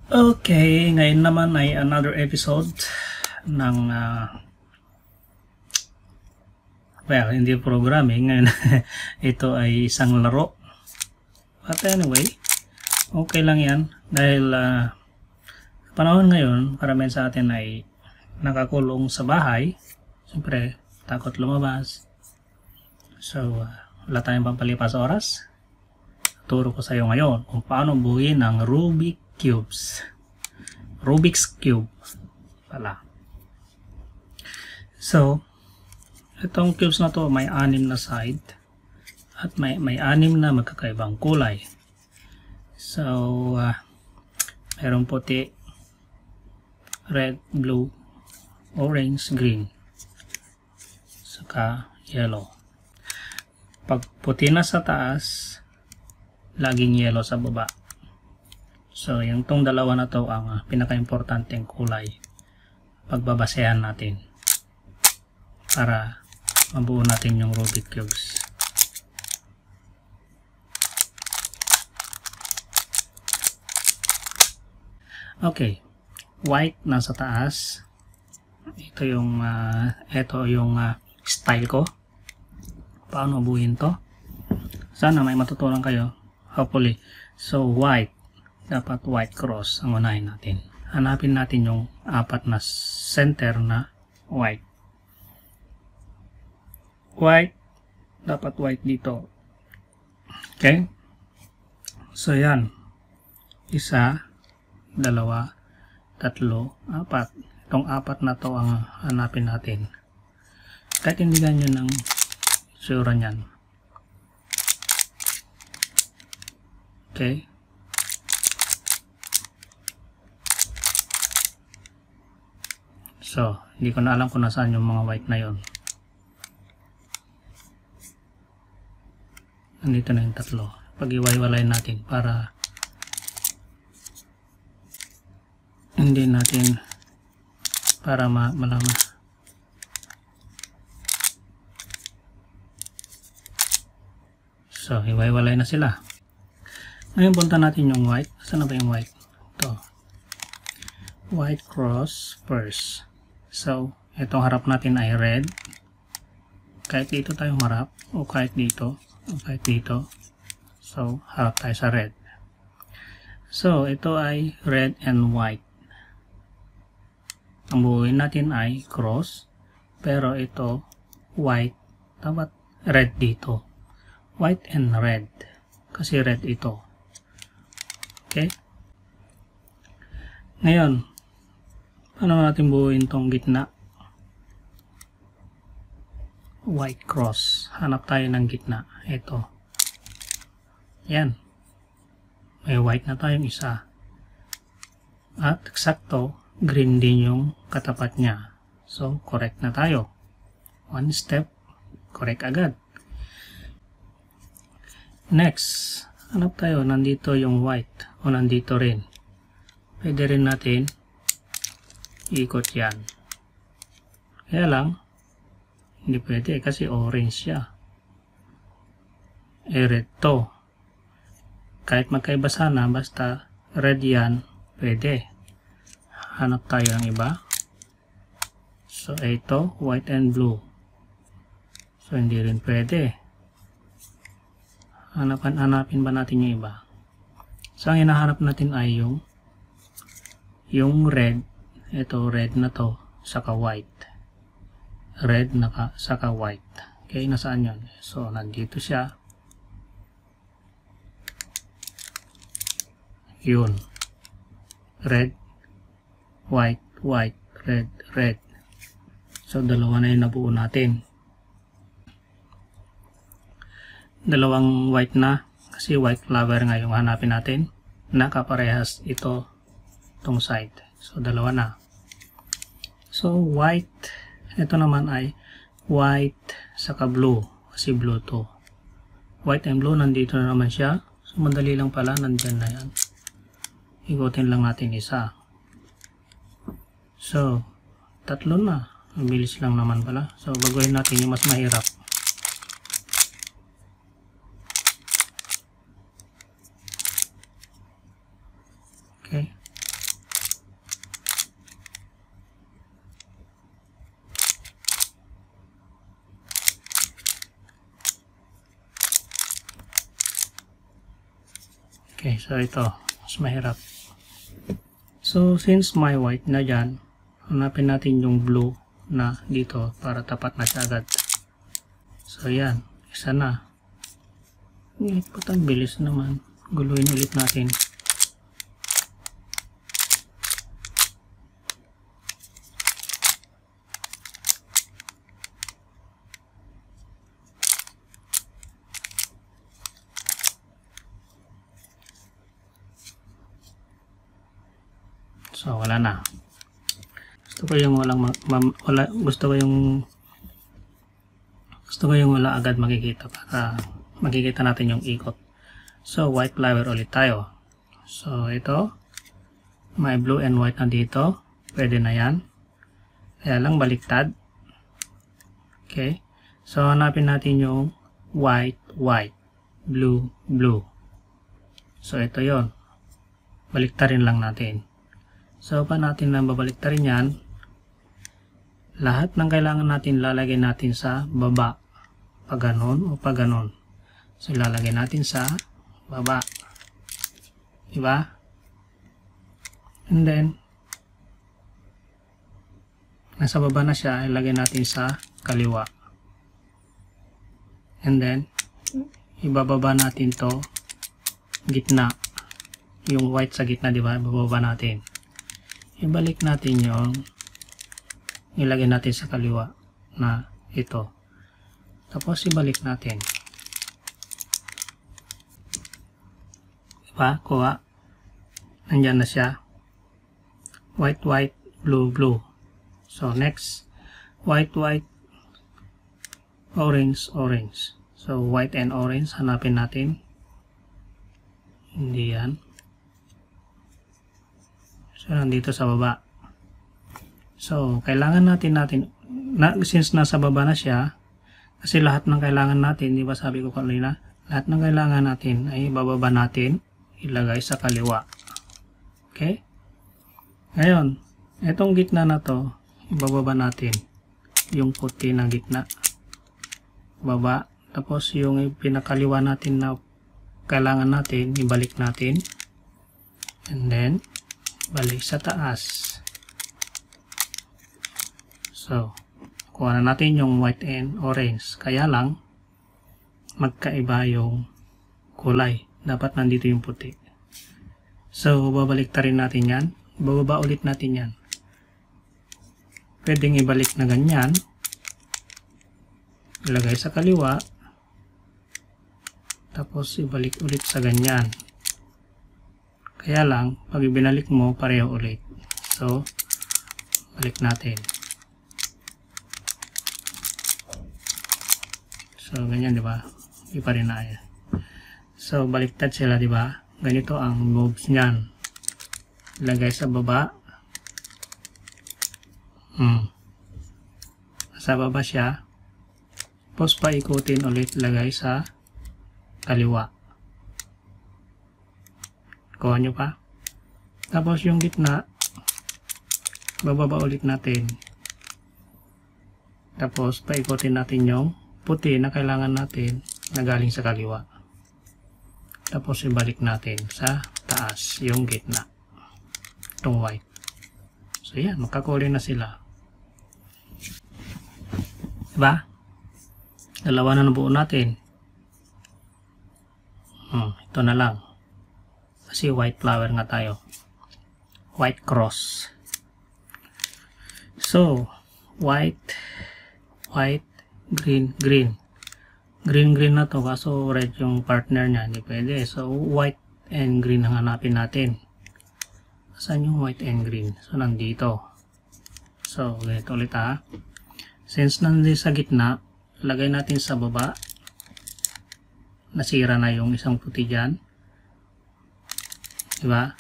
Okay, ngayon naman ay another episode ng well, hindi programming. Ngayon ito ay isang laro. But anyway, okay lang yan dahil panahon ngayon, karamihan sa atin ay nakakulong sa bahay. Siyempre, takot lumabas. So, wala tayong pampalipas oras. Turo ko sa iyo ngayon kung paano buuin ang Rubik's Cube pala. So, itong cubes na to may 6 na side at may 6 na magkakaibang kulay. So, mayroong puti, red, blue, orange, green, saka yellow. Pag puti na sa taas, laging yellow sa baba. So, yung tong dalawa na to ang pinaka-importanteng kulay pagbabasehan natin para mabuo natin yung Rubik's Cubes. Okay, white nasa taas. Ito yung style ko. Paano buuin to? Sana may matutunan kayo. Hopefully. So, white. Dapat white cross ang unahin natin. Hanapin natin yung 4 na center na white. White. Dapat white dito. Okay? So, yan. 1, 2, 3, 4. Itong 4 na to ang hanapin natin. Kahit hindi ganyan ng sura niyan. Okay. So, hindi ko na alam kung nasaan yung mga white na yon. Nandito na yung 3. Pag-iwalay natin para hindi natin malaman. So, iwalay na sila. Ngayon punta natin yung white. Saan na ba yung white? Ito. White cross first. So, itong harap natin ay red. Kahit dito tayo marap o kahit dito o kahit dito. So, harap tayo sa red. So, ito ay red and white. Ang buuin natin ay cross. Pero ito white. Dapat red dito. White and red. Kasi red ito. Okay? Ngayon, paano natin buuin tong gitna? White cross. Hanap tayo ng gitna. Ito. Yan. May white na tayong isa. At eksakto, green din yung katapat niya. So, correct na tayo. One step, correct agad. Next, hanap tayo. Nandito yung white. O nandito rin. Pwede rin natin ikot yan. Kaya lang, hindi pwede kasi orange siya. Red to. Kahit magkaiba sana, basta red yan, pwede. Hanap tayo ng iba. So, ito, white and blue. So, hindi rin pwede. Hanapin ba natin yung iba? So, ang hinahanap natin ay yung red. Ito, red na to, saka white. Red saka white. Okay, nasaan yun? So, nandito siya. Yun. Red, white, white, red, red. So, dalawa na yung nabuo natin. Dalawang white na. Kasi white flower nga yung hanapin natin. Nakaparehas ito tong side. So, dalawa na. So, white. Ito naman ay white saka blue. Kasi blue to. White and blue, nandito na naman siya. So, madali lang pala. Nandyan na yan. Igutin lang natin isa. So, 3 na. Mabilis lang naman pala. So, baguhin natin yung mas mahirap. Okay. Okay, so ito, mas mahirap. So, since may white na dyan, hanapin natin yung blue na dito para tapat na siya agad. So, yan. Isa na. Ang bilis naman. Guluhin ulit natin. So, wala na. Gusto ko yung wala agad makikita para makikita natin yung ikot. So, white flower ulit tayo. So, ito. May blue and white na dito. Pwede na yan. Kaya lang baliktad. Okay. So, hanapin natin yung white, white. Blue, blue. So, ito yon. Baliktarin lang natin. So, pa natin na babaliktarin yan, lahat ng kailangan natin lalagay natin sa baba. Pag ganon o pag ganon. So, lalagay natin sa baba. Diba? And then, nasa baba na siya, ilagay natin sa kaliwa. And then, ibababa natin to gitna. Yung white sa gitna, diba? Ibababa natin. Ibalik natin yung ilagay natin sa kaliwa na ito. Tapos ibalik natin. Diba? Kuha. Nandyan na siya. White, white, blue, blue. So next, white, white, orange, orange. So white and orange, hanapin natin. Hindi yan. So, nandito sa baba. So, kailangan natin since nasa baba na siya, kasi lahat ng kailangan natin, di ba sabi ko kanina, lahat ng kailangan natin ay bababa natin, ilagay sa kaliwa. Okay? Ngayon, itong gitna na to, ibababa natin yung puti ng gitna. Baba. Tapos, yung pinakaliwa natin na kailangan natin, ibalik natin. And then, balik sa taas. So, kuha na natin yung white and orange. Kaya lang, magkaiba yung kulay. Dapat nandito yung puti. So, babaliktarin natin yan. Bababa ulit natin yan. Pwedeng ibalik na ganyan. Ilagay sa kaliwa. Tapos, ibalik ulit sa ganyan. Kaya lang, pag ibinalik mo, pareho ulit. So, balik natin. So, ganyan, di ba? Hindi pa rin na yan. So, baliktad sila, di ba? Ganito ang moves niyan. Ilagay sa baba. Sa baba siya. Tapos, paikutin ulit, lagay sa kaliwa. Kuha nyo pa. Tapos yung gitna, bababa ulit natin. Tapos paikutin natin yung puti na kailangan natin na galing sa kaliwa. Tapos ibalik natin sa taas yung gitna. Itong white. So yan, magkakulay na sila. Diba? Dalawa na nabuo natin. Ito na lang. Kasi white flower nga tayo. White cross. So, white, white, green, green. Green, green na to. Kaso red yung partner niya. Hindi pwede. So, white and green ang hanapin natin. Saan yung white and green? So, nandito. So, ganito ulit ha. Since nandito sa gitna, lagay natin sa baba. Nasira na yung isang puti dyan. Diba?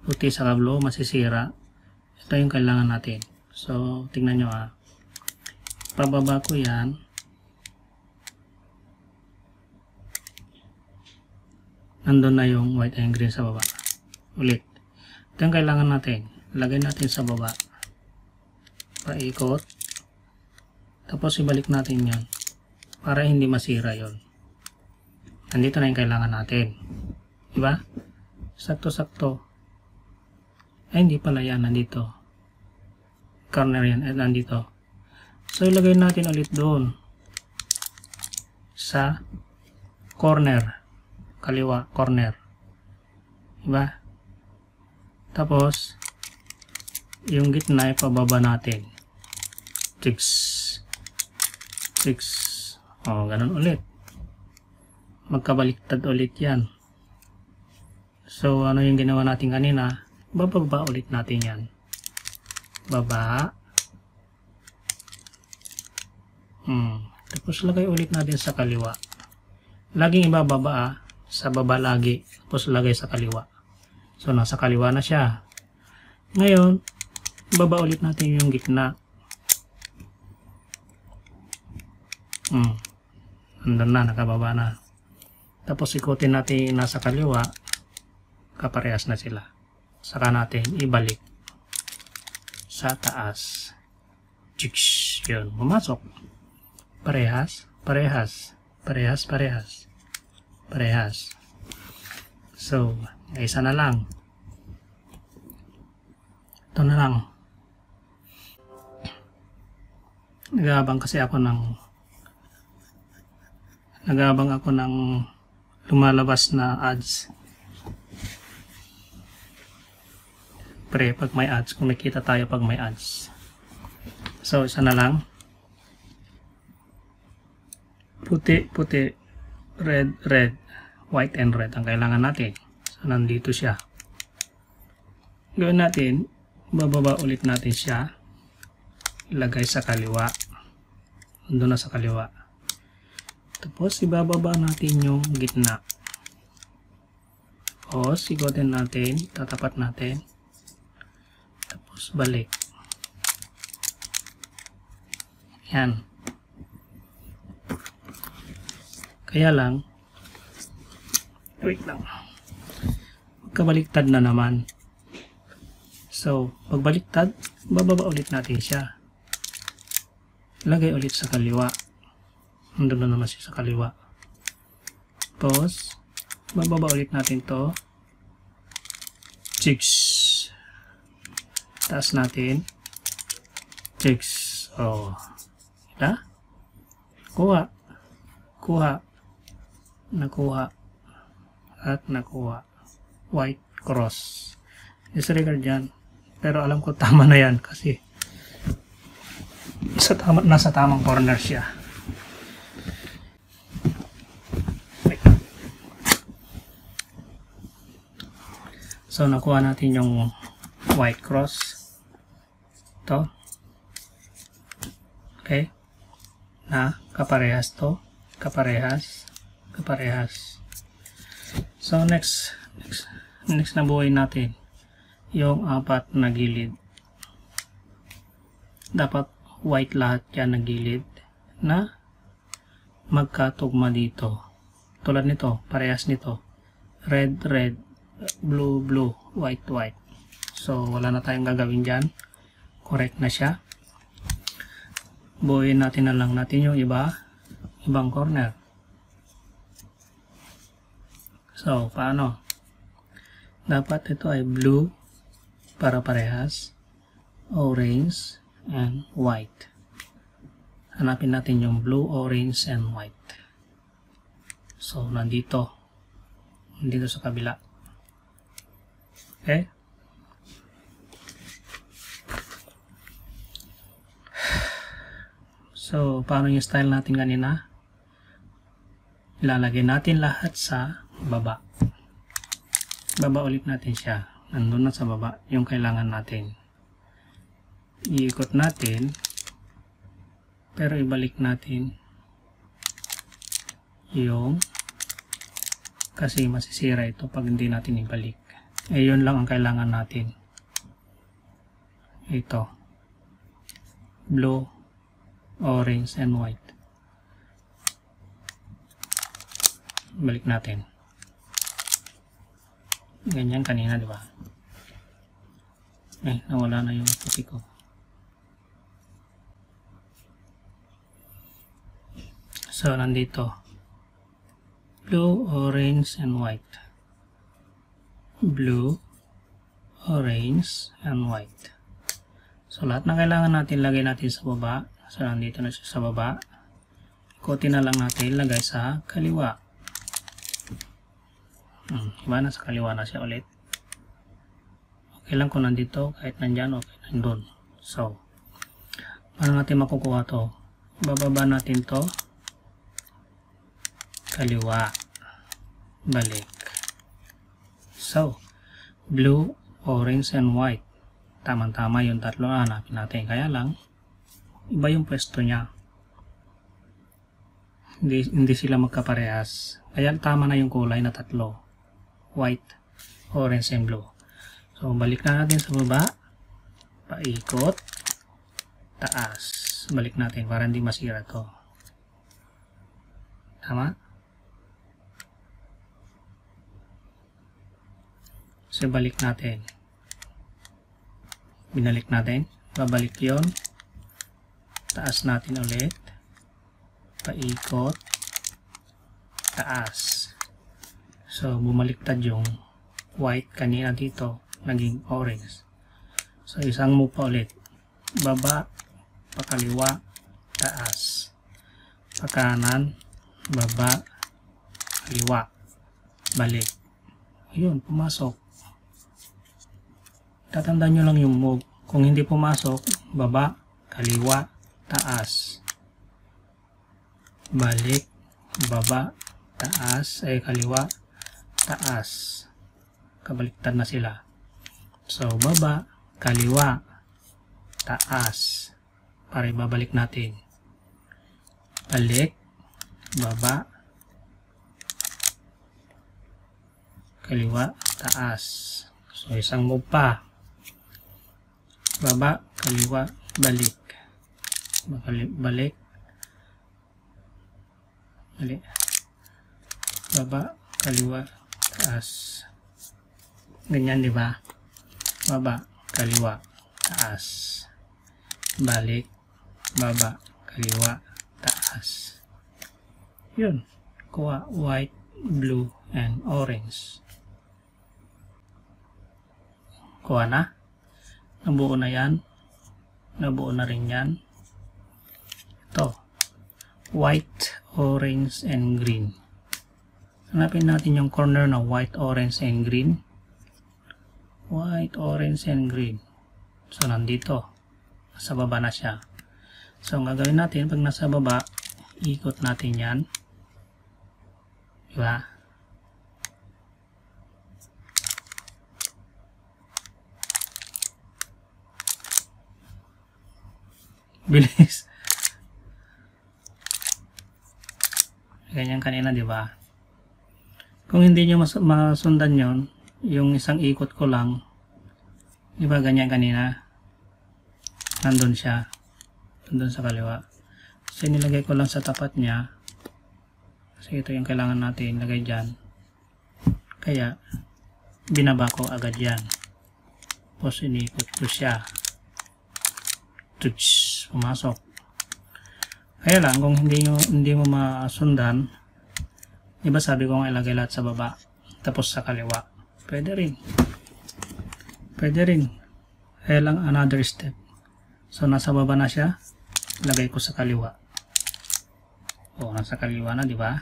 Puti sa kablo, masisira. Ito yung kailangan natin. So, tingnan nyo ha. Pababa ko yan. Nandun na yung white and green sa baba. Ulit. Ito yung kailangan natin. Lagay natin sa baba. Paikot. Tapos ibalik natin yan. Para hindi masira yon. Nandito na yung kailangan natin. Diba? Sakto-sakto. Ay, hindi pala yan. Nandito. Corner yan. At nandito. So, ilagay natin ulit doon. Sa corner. Kaliwa. Corner. Diba? Tapos, yung gitna ay pababa natin. 6. O, ganun ulit. Magkabaliktad ulit yan. So, ano yung ginawa natin kanina? Bababa ulit natin yan. Baba. Tapos, lagay ulit natin sa kaliwa. Laging ibababa, sa baba lagi. Tapos, lagay sa kaliwa. So, nasa kaliwa na siya. Ngayon, baba ulit natin yung gitna. Andun na, nakababa na. Tapos ikutin natin nasa kaliwa, kaparehas na sila. Saka natin ibalik sa taas. Chiks, yun, pumasok. Parehas, parehas, parehas, parehas, parehas. So, isa na lang. Ito na lang. Nag-aabang ako ng lumalabas na ads. Pre, pag may ads, kumikita tayo pag may ads. So, isa na lang. Puti, puti, red, red, white and red ang kailangan natin. So, nandito siya. Gawin natin, bababa ulit natin siya. Ilagay sa kaliwa. Doon na sa kaliwa. Tapos, ibababa natin yung gitna. Tapos, ikotin natin, tatapat natin. Tapos, balik. Yan. Kaya lang, wait lang. Magkabaliktad na naman. So, pagbaliktad, bababa ulit natin siya. Lagay ulit sa kaliwa. Nandun na naman siya sa kaliwa. Tapos, bababa ulit natin to. 6. Taas natin. 6. Oh. Kita? Kuha. Kuha. Nakuha. At nakuha. White cross. Disregard yan. Pero alam ko tama na yan kasi nasa tamang corner siya. So, nakuha natin yung white cross. Ito. Okay. Na, kaparehas to. Kaparehas. Kaparehas. So, next na buhay natin. Yung 4 na gilid. Dapat white lahat yan na gilid na magkatugma dito. Tulad nito, parehas nito. Red, red. Blue, blue, white, white. So, wala na tayong gagawin dyan. Correct na siya. Buuin natin na lang natin yung ibang corner. So, paano? Dapat ito ay blue para parehas, orange, and white. Hanapin natin yung blue, orange, and white. So, nandito sa kabila. Okay? So, paano yung style natin kanina? Ilalagay natin lahat sa baba. Baba ulit natin siya. Nandun na sa baba yung kailangan natin. Iikot natin. Pero ibalik natin yung kasi masisira ito pag hindi natin ibalik. Yun lang ang kailangan natin. Ito. Blue, orange, and white. Balik natin. Ganyan kanina, di ba? Nawala na yung puti ko. So, nandito. Blue, orange, and white. blue, orange, and white. So, lahat na kailangan natin lagay natin sa baba. So, nandito na siya sa baba. Ikutin na lang natin, lagay sa kaliwa. Diba? Nasa kaliwa na siya ulit. Okay lang kung nandito, kahit nandyan, okay nandun. So, paano natin makukuha to? Bababa natin to. Kaliwa. Balik. So, blue, orange, and white. Tama-tama yung tatlo na hanapin natin. Kaya lang, iba yung pwesto niya. Hindi sila magkaparehas. Kaya tama na yung kulay na tatlo. White, orange, and blue. So, balik na natin sa baba. Paikot. Taas. Balik natin para hindi masira to. Tama? So, balik natin. Binalik natin. Babalik yon. Taas natin ulit. Paikot. Taas. So, bumaliktad yung white kanina dito. Naging orange. So, isang move pa ulit. Baba. Pakaliwa. Taas. Pakanan. Baba. Kaliwa. Balik. Ayun, pumasok. Tatandaan nyo lang yung move. Kung hindi pumasok, baba, kaliwa, taas. Balik, baba, taas, ay kaliwa, taas. Kabaliktad na sila. So, baba, kaliwa, taas. Para ibabalik natin. Balik, baba, kaliwa, taas. So, isang move pa. Baba, kaliwa, balik. Balik. Balik. Baba, kaliwa, taas. Ganyan, di ba? Baba, kaliwa, taas. Balik. Baba, kaliwa, taas. Yun. Kuha white, blue, and orange. Kuha na. Nabuo na yan. Nabuo na rin yan. Ito. White, orange, and green. Hanapin natin yung corner na white, orange, and green. White, orange, and green. So, nandito. Nasa baba na siya. So, ang gagawin natin, pag nasa baba, ikot natin yan. Diba? Bilis. Ganyan kanina, di ba? Kung hindi nyo masundan yon, yung isang ikot ko lang, di ba ganyan kanina? Nandun siya. Nandun sa kaliwa. Kasi nilagay ko lang sa tapat niya. Kasi ito yung kailangan natin ilagay dyan. Kaya, binaba ko agad yan. Tapos inikot ko siya. Tuts, pumasok. Kaya lang, kung hindi mo masundan, diba sabi ko nga ilagay lahat sa baba, tapos sa kaliwa. Pwede rin. Pwede rin. Kaya lang, another step. So, nasa baba na siya, ilagay ko sa kaliwa. O, nasa kaliwa na, diba?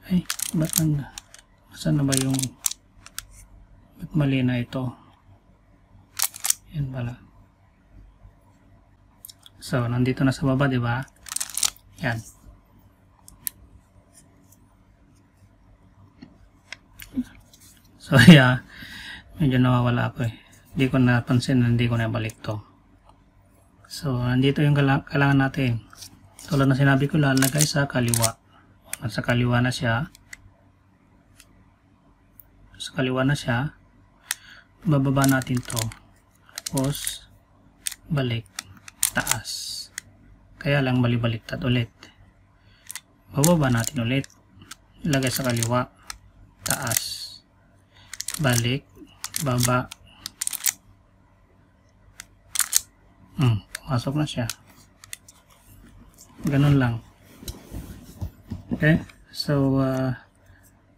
Ay, ba't saan na ba yung ba't mali na ito? Yan pala. So, nandito na sa baba, di ba? Yan. So, yeah. Medyo nawawala ako eh. Hindi ko napansin na hindi ko nabalik to. So, nandito yung kailangan natin. Tulad na sinabi ko, lalagay sa kaliwa. Nasa kaliwa na siya. Sa kaliwa na siya. Bababa natin to. Tapos, balik. Taas. Kaya lang balibaliktad ulit. Bababa natin ulit. Ilagay sa kaliwa. Taas. Balik. Baba. Pumasok na siya. Ganun lang. Okay. So,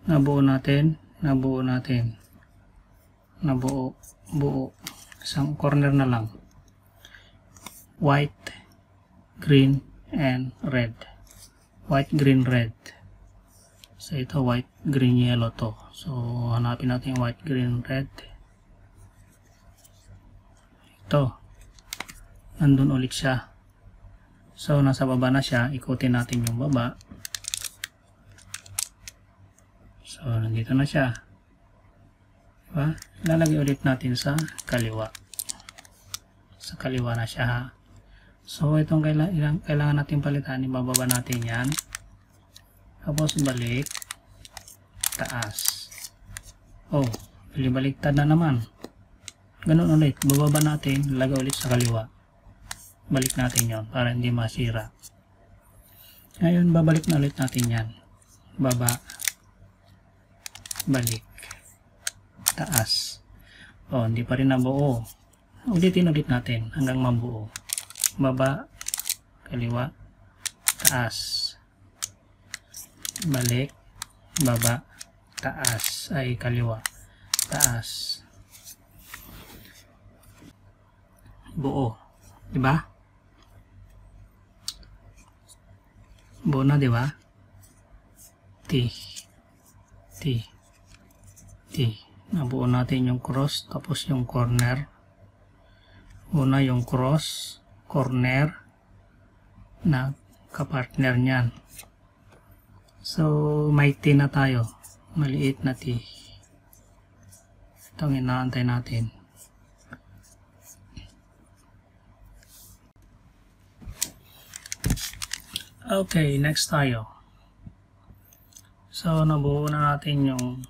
nabuo natin. nabuo natin. Nabuo. Isang corner na lang. White, green, and red. White, green, red. So ito white, green, yellow to. So hanapin natin yung white, green, red. Ito. Nandun ulit siya. So nasa baba na siya. Ikutin natin yung baba. So nandito na siya. Diba? Lalagay ulit natin sa kaliwa. Sa kaliwa na siya ha. So itong kailangan natin palitan. Ibababa natin yan. Tapos balik. Taas. Oh, baliktad na naman. Ganun ulit. Bababa natin. Lagay ulit sa kaliwa. Balik natin yon para hindi masira. Ngayon babalik na ulit natin yan. Baba. Balik. Taas. Oh, hindi pa rin nabuo. Ulitin ulit natin hanggang mabuo. Baba. Kaliwa. Taas. Balik, baba, taas, ay kaliwa, taas, buo, diba? Buo na, diba? T, nabuo natin yung cross, tapos yung corner. Una yung cross, corner, na kapartner niyan. So, may T na tayo. Maliit na T. Itong inaantay natin. Okay, next tayo. So, nabuo na natin yung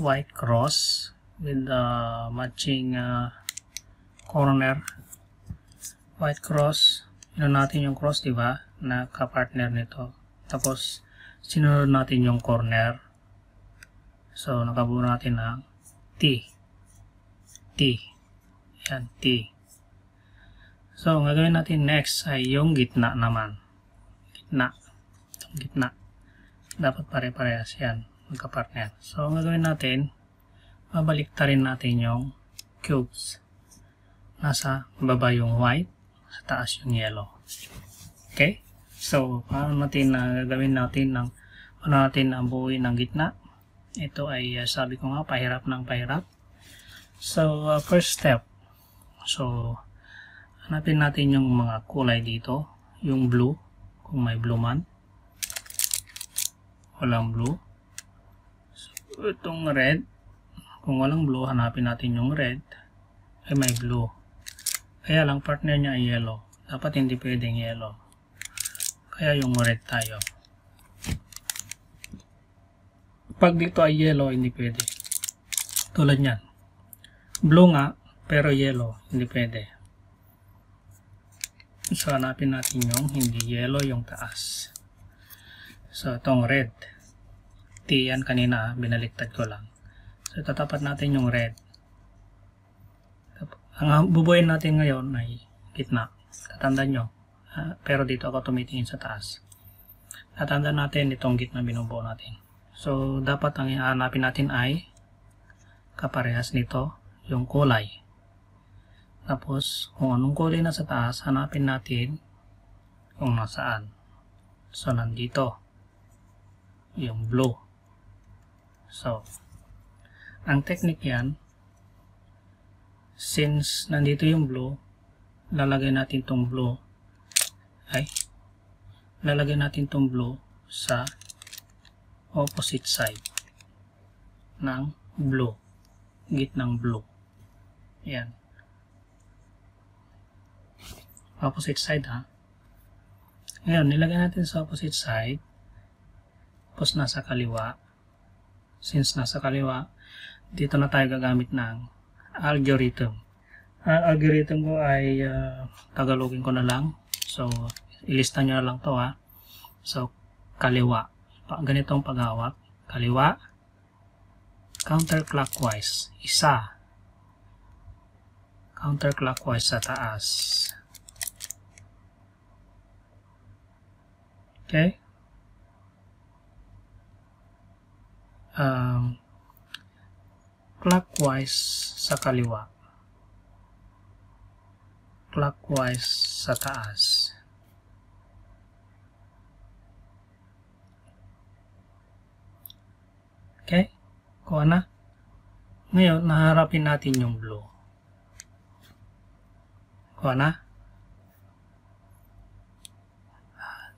white cross with the matching corner. White cross. Yun natin yung cross, diba? Na kapartner nito. Tapos sinunod natin yung corner. So nakabuo natin ng T. Yan, T. So ang gagawin natin next ay yung gitna naman. Gitna. Dapat pare-parehas yan, magkapartner. So ang gagawin natin, babaliktarin natin yung cubes. Nasa baba yung white, sa taas yung yellow. Okay? So, paano natin gagawin natin paano natin buuin ng gitna? Ito ay sabi ko nga, pahirap ng pahirap. So, first step. So, hanapin natin yung mga kulay dito. Yung blue, kung may blue man. Walang blue. So, itong red. Kung walang blue, hanapin natin yung red. Ay may blue. Kaya lang, partner niya ay yellow. Dapat hindi pwedeng yellow. Kaya yung red tayo. Pag dito ay yellow, hindi pwede. Tulad yan. Blue nga, pero yellow, hindi pwede. So, hanapin natin yung hindi yellow, yung taas. So, itong red. T yan kanina, binaliktad ko lang. So, tatapat natin yung red. Ang bubuin natin ngayon ay gitna. Tatandaan nyo. Pero dito ako tumitingin sa taas. Tatandaan natin itong gitna binubuo natin. So, dapat ang ihanapin natin ay kaparehas nito yung kulay. Tapos, kung anong kulay na sa taas, hanapin natin kung nasaan. So, nandito. Yung blue. So, ang technique yan, since nandito yung blue, lalagay natin tong blue sa opposite side ng blue, gitnang blue. Yan. Opposite side ha. Ngayon, nilagay natin sa opposite side. Tapos nasa kaliwa. Since nasa kaliwa, dito na tayo gagamit ng algorithm. Ang algorithm ko ay Tagalogin ko na lang. So, ilista nyo na lang to ha. So, kaliwa. Ganitong paghawak. Kaliwa. Counterclockwise. Isa. Counterclockwise sa taas. Okay? clockwise sa kaliwa, clockwise sa taas. Okay? Kuha na. Ngayon, naharapin natin yung blue. Kuha na.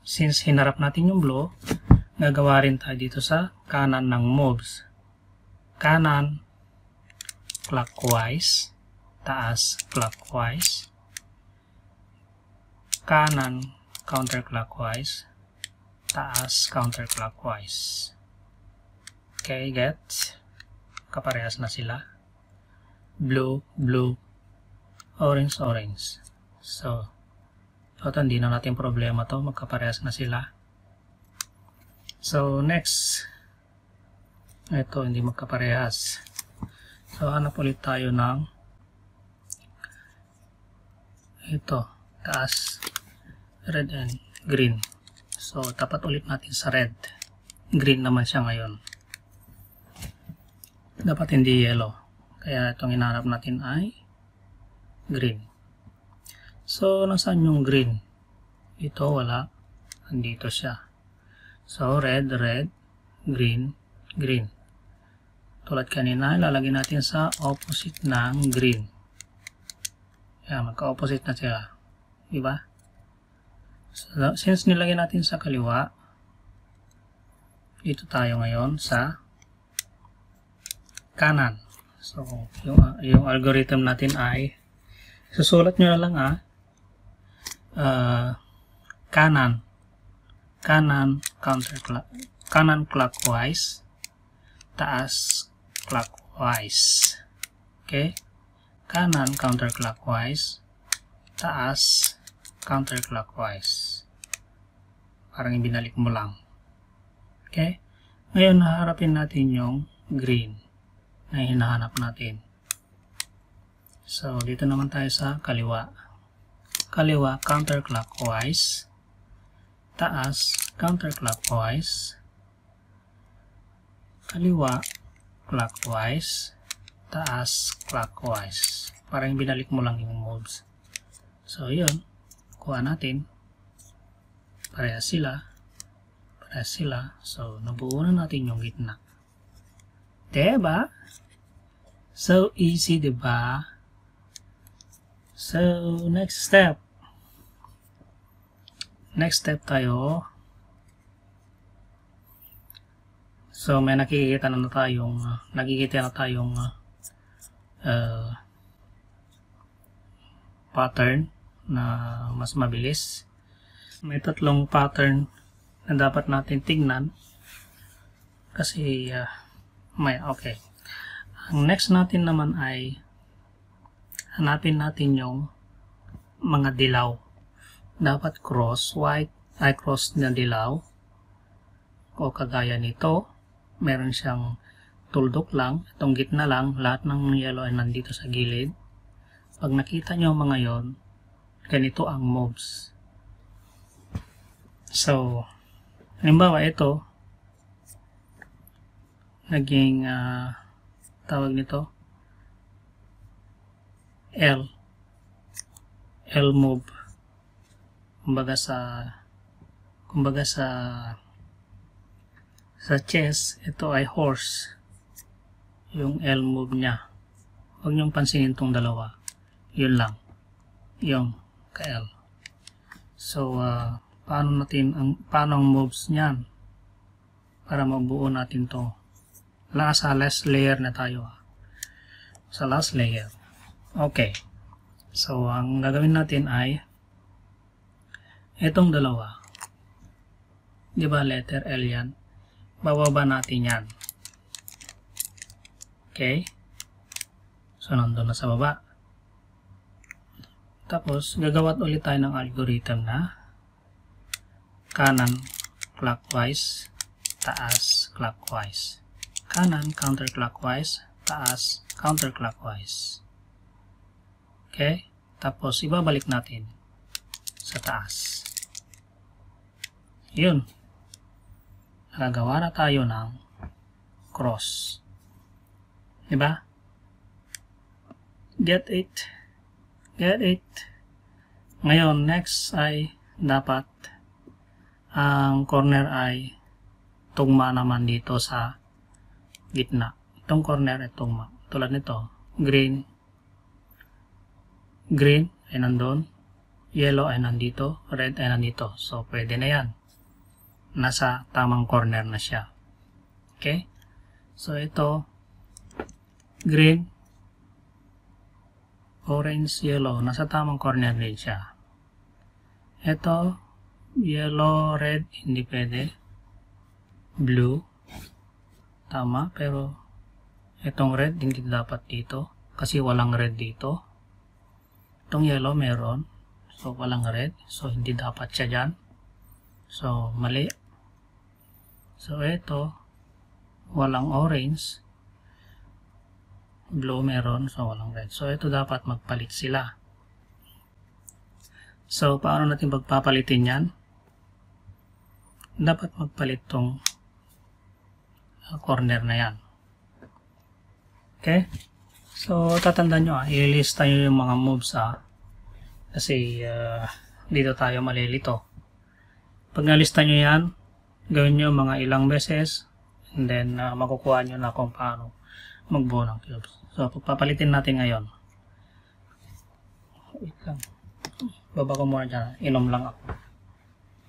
Since hinarap natin yung blue, gagawa rin tayo dito sa kanan ng moves. Kanan, clockwise. Taas, clockwise. Kanan, counterclockwise. Taas, counterclockwise. Okay, gets? Kaparehas na sila. Blue, blue, orange, orange. So, ito hindi na natin problema to. Magkaparehas na sila. So, next. Ito, hindi magkaparehas. So, hanap ulit tayo ng ito, taas, red and green. So, tapat ulit natin sa red. Green naman siya ngayon. Dapat hindi yellow. Kaya itong hinahanap natin ay green. So, nasaan yung green? Ito, wala. Andito siya. So, red, red, green, green. Tulad kanina, lalagay natin sa opposite ng green. Yan, magka-opposite na sila. Diba? So, since nilagay natin sa kaliwa, dito tayo ngayon sa kanan. So, yung algorithm natin ay susulat nyo na lang kanan kanan clockwise, taas clockwise. Okay? Kanan counterclockwise, taas counterclockwise. Parang ibinalik mo lang. Okay? Ngayon, haharapin natin yung green na hinahanap natin. So, dito naman tayo sa kaliwa. Kaliwa, counterclockwise. Taas, counterclockwise. Kaliwa, clockwise. Taas, clockwise. Parang binalik mo lang yung moves. So, yun. Kuha natin. Parehas sila. Parehas sila. So, nabuo na natin yung gitna. Diba? So easy, diba? So, next step. Next step tayo. So, may nakikita na tayong pattern na mas mabilis. May tatlong pattern na dapat natin tingnan. Kasi, okay. Ang next natin naman ay hanapin natin yung mga dilaw. Dapat cross na dilaw. O kagaya nito, meron siyang tuldok lang, itong gitna lang, lahat ng yellow ay nandito sa gilid. Pag nakita nyo mga yon, ganito ang moves. So, halimbawa ito, naging tawag nito L move. Kumbaga sa chess, ito ay horse. Yung L move niya. Huwag niyong pansinin tong dalawa. Yun lang. Yung ka-L. So, paano ang moves niyan? Para mabuo natin to. Sa last layer na tayo. Sa last layer. Okay. So, ang gagawin natin ay itong dalawa. Diba letter L yan? Bababa natin yan. Okay? So, nandun na sa baba. Tapos, gagawa ulit tayo ng algorithm na kanan clockwise, taas clockwise. Kanan counterclockwise, taas counterclockwise. Okay? Tapos, ibabalik natin sa taas. Yun. Nakagawa na tayo ng cross. Diba? Get it? Get it? Ngayon, next ay dapat ang corner ay tugma naman dito sa gitna. Itong corner ay tugma. Tulad nito, green ay nandun, yellow ay nandito, red ay nandito. So, pwede na yan. Nasa tamang corner na siya. Okay? So, ito, green, orange, yellow. Nasa tamang corner din siya. Ito, yellow, red, hindi pwede. Blue, tama, pero itong red, hindi dapat dito. Kasi walang red dito. Itong yellow, meron. So, walang red. So, hindi dapat siya dyan. So, mali. So, ito, walang orange. Blue meron, so walang red. So, ito dapat magpalit sila. So, paano natin pagpapalitin yan? Dapat magpalit tong corner na yan. Okay? So, tatandaan nyo, ililista nyo yung mga moves kasi dito tayo malilito. Pag nalista nyo yan, gawin nyo mga ilang beses, and then makukuha nyo na kung paano magbuo ng cubes. So, pagpapalitin natin ngayon. Wait lang. Baba ko muna dyan. Inom lang ako.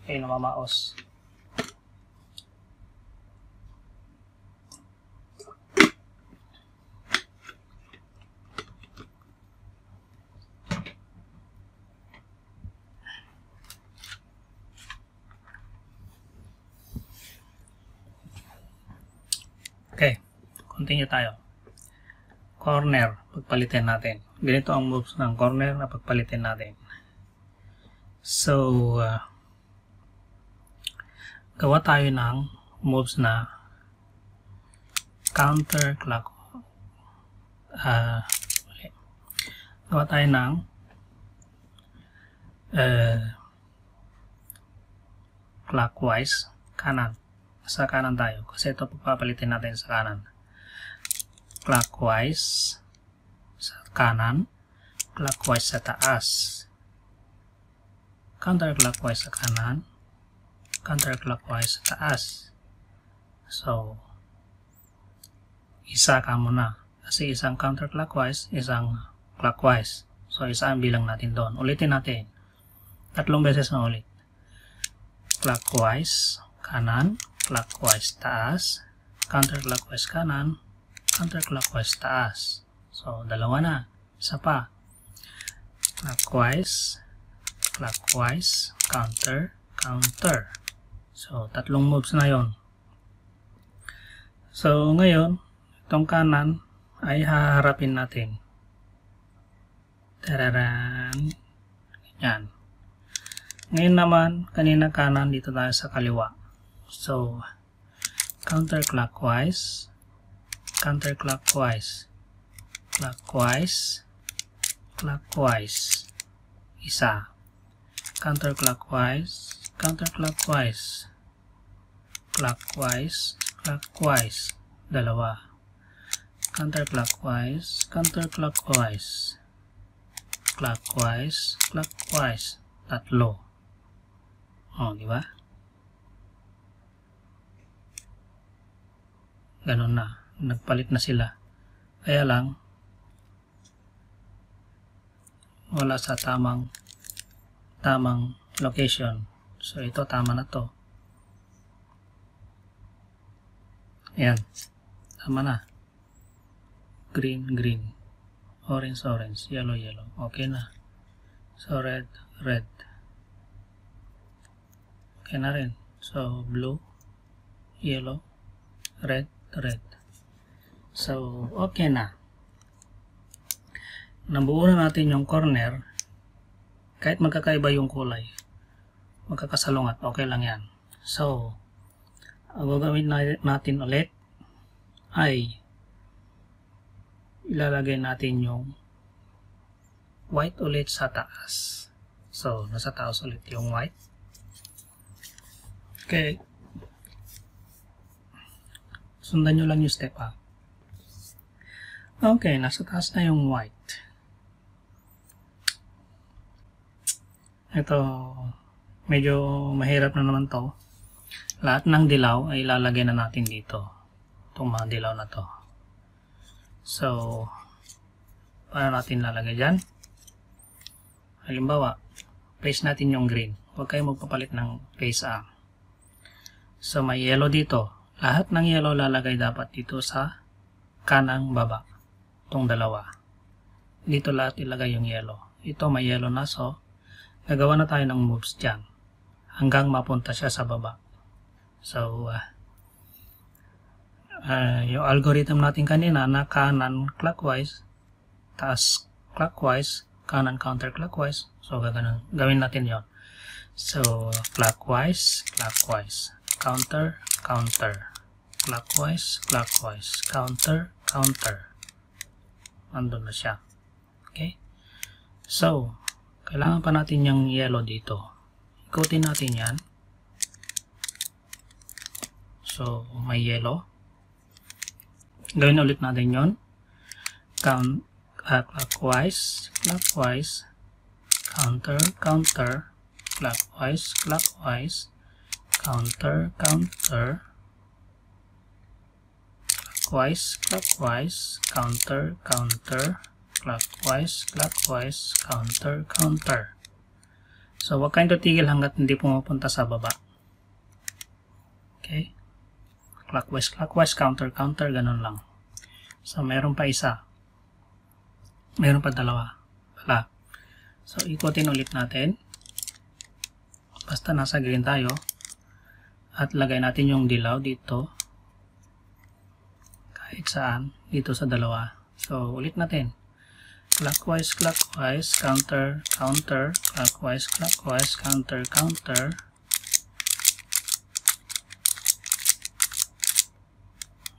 Okay, namamaos. Okay, continue tayo. Corner, pagpalitin natin. Ganito ang moves ng corner na pagpalitin natin. So, gawa tayo ng moves na counterclockwise. Gawa tayo ng clockwise, kanan. Sa kanan tayo kasi ito papalitin natin sa kanan. Clockwise sa kanan, clockwise sa taas, counterclockwise sa kanan, counterclockwise sa taas. So, isa ka muna kasi isang counterclockwise, isang clockwise. So, isa ang bilang natin doon. Ulitin natin. 3 beses na ulit. Clockwise kanan, clockwise taas, counterclockwise kanan, counterclockwise taas. So, 2 na. Isa pa. Clockwise, clockwise, counter, counter. So, 3 moves na yon. So, ngayon, itong kanan ay haharapin natin. Tararan. Yan. Ngayon naman, kanina kanan, dito tayo sa kaliwa. So, counterclockwise, counterclockwise, clockwise, clockwise, isa, counterclockwise, counterclockwise, clockwise, clockwise, 2, counterclockwise, counterclockwise, clockwise, clockwise, 3. O, di ba? Ganun na. Nagpalit na sila. Kaya lang, wala sa tamang location. So, ito tama na to. Ayan. Tama na. Green, green. Orange, orange. Yellow, yellow. Okay na. So, red, red. Okay na rin. So, blue, yellow, red, red. So, okay na. Nabuo na natin yung corner. Kahit magkakaiba yung kulay, magkakasalungat, okay lang yan. So, ang gagawin natin ulit ay ilalagay natin yung white ulit sa taas. So, nasa taas ulit yung white. Sundan nyo lang yung step up. Okay, nasa taas na yung white. Ito, medyo mahirap na naman to. Lahat ng dilaw ay ilalagay na natin dito. Itong mga dilaw na to. So, paano natin lalagay dyan? Halimbawa, place natin yung green. Huwag kayo magpapalit ng place A. So, may yellow dito. Lahat ng yellow lalagay dapat dito sa kanang baba. Itong dalawa. Dito lahat ilagay yung yellow. Ito may yellow na, so nagawa na tayo ng moves dyan hanggang mapunta siya sa baba. So yung algorithm natin kanina na kanan clockwise, taas clockwise, kanan counterclockwise, so gawin natin yon. So clockwise, clockwise, counter, counter, clockwise, clockwise, counter, counter. Nandun na siya. Okay? So, kailangan pa natin yung yellow dito. Ikutin natin yan. So, may yellow. Gawin ulit natin yon. Clockwise, clockwise, counter, counter, clockwise, clockwise, counter, counter, clockwise, clockwise, counter, counter, clockwise, clockwise, counter, counter. So, huwag kayong tutigil hanggat hindi pumupunta sa baba. Okay? Clockwise, clockwise, counter, counter, ganun lang. So, meron pa isa. Meron pa dalawa. Wala. So, ikutin ulit natin. Basta nasa green tayo. At lagay natin yung dilaw dito. Kahit saan, dito sa dalawa. So, ulit natin. Clockwise, clockwise, counter, counter, clockwise, clockwise, counter, counter.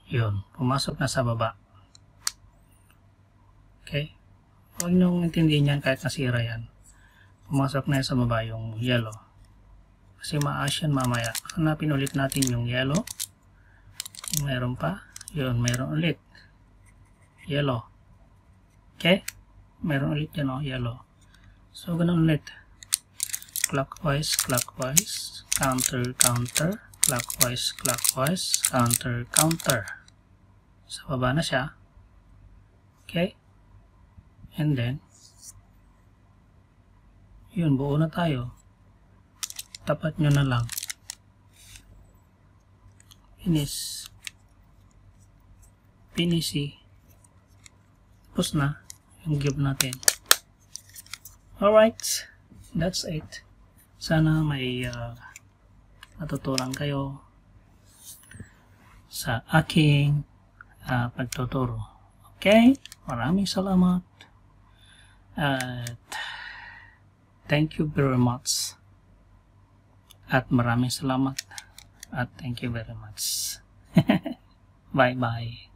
Yun, pumasok na sa baba. Okay? Huwag niyong intindihin yan kahit nasira yan. Pumasok na sa baba yung yellow. Kasi ma-ash yan mamaya. Hanapin ulit natin yung yellow. Kung mayroon pa. Yun, mayroon ulit. Yellow. Okay? Mayroon ulit yan, yellow. So, ganun ulit. Clockwise, clockwise, counter, counter, clockwise, clockwise, counter, counter. Sa baba na siya. Okay? And then, yun, buo na tayo. Tapat nyo na lang. Finish. Finish. Tapos na yung give natin. Alright. That's it. Sana may natutunan kayo sa aking pagtuturo. Okay? Maraming salamat. At thank you very much. At maraming salamat. At thank you very much. Bye-bye.